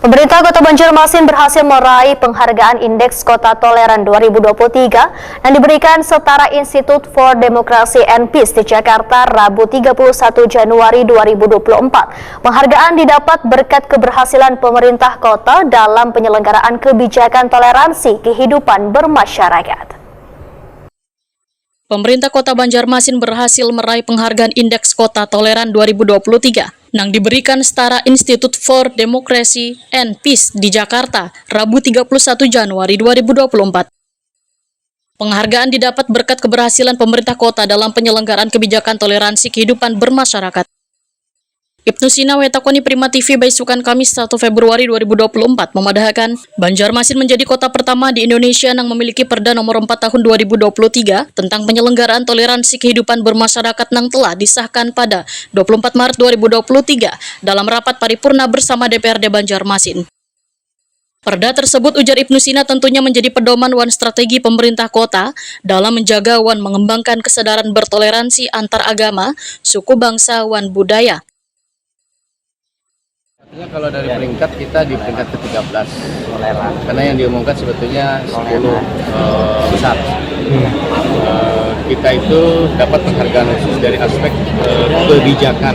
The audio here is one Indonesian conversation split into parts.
Pemerintah Kota Banjarmasin berhasil meraih penghargaan Indeks Kota Toleran 2023 yang diberikan Setara Institute for Democracy and Peace di Jakarta Rabu 31 Januari 2024. Penghargaan didapat berkat keberhasilan pemerintah kota dalam penyelenggaraan kebijakan toleransi kehidupan bermasyarakat. Pemerintah Kota Banjarmasin berhasil meraih penghargaan Indeks Kota Toleran 2023 yang diberikan Setara Institute for Democracy and Peace di Jakarta, Rabu 31 Januari 2024. Penghargaan didapat berkat keberhasilan pemerintah kota dalam penyelenggaraan kebijakan toleransi kehidupan bermasyarakat. Ibnu Sina Wetakoni Prima TV Baisukan Kamis 1 Februari 2024 memadahkan Banjarmasin menjadi kota pertama di Indonesia yang memiliki Perda nomor 4 tahun 2023 tentang penyelenggaraan toleransi kehidupan bermasyarakat yang telah disahkan pada 24 Maret 2023 dalam rapat paripurna bersama DPRD Banjarmasin. Perda tersebut, ujar Ibnu Sina, tentunya menjadi pedoman wan strategi pemerintah kota dalam menjaga wan mengembangkan kesadaran bertoleransi antar agama, suku bangsa, wan budaya. Kalau dari peringkat kita di peringkat ke-13 karena yang diumumkan sebetulnya 10 besar. Kita itu dapat penghargaan khusus dari aspek kebijakan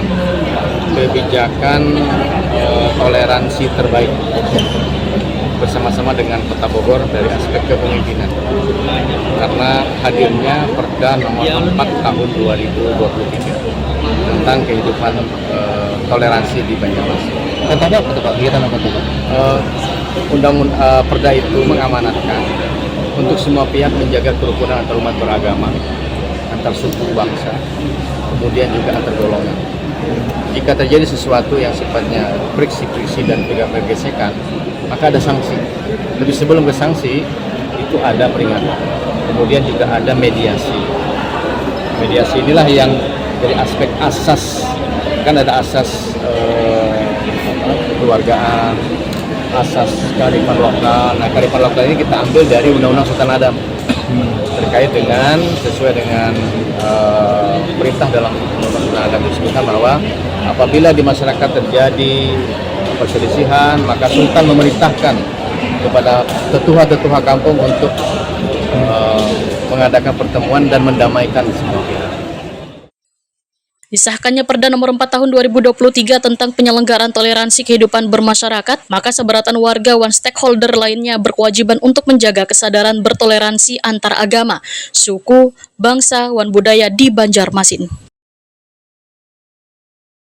toleransi terbaik bersama-sama dengan Kota Bogor dari aspek kepemimpinan karena hadirnya Perda nomor 4 tahun 2023 tentang kehidupan toleransi di Banjarmasin. Contohnya apa tuh Pak? Kegiatan apa tuh Pak? Perda itu mengamanatkan untuk semua pihak menjaga kerukunan antar umat beragama, antar suku bangsa, kemudian juga antar golongan. Jika terjadi sesuatu yang sifatnya friksi dan pergesekan, maka ada sanksi. Tapi sebelum ke sanksi, itu ada peringatan. Kemudian juga ada mediasi. Mediasi inilah yang dari aspek asas, kan ada asas kekeluargaan, asas kearifan lokal. Nah, kearifan lokal ini kita ambil dari Undang-Undang Sultan Adam terkait dengan sesuai dengan perintah dalam Undang-Undang Sultan Adam disebutkan bahwa apabila di masyarakat terjadi perselisihan, maka Sultan memerintahkan kepada tetuha-tetuha kampung untuk mengadakan pertemuan dan mendamaikan semua pihak. Disahkannya Perda nomor 4 tahun 2023 tentang penyelenggaraan toleransi kehidupan bermasyarakat, maka seberatan warga wan stakeholder lainnya berkewajiban untuk menjaga kesadaran bertoleransi antar agama, suku, bangsa, wan budaya di Banjarmasin.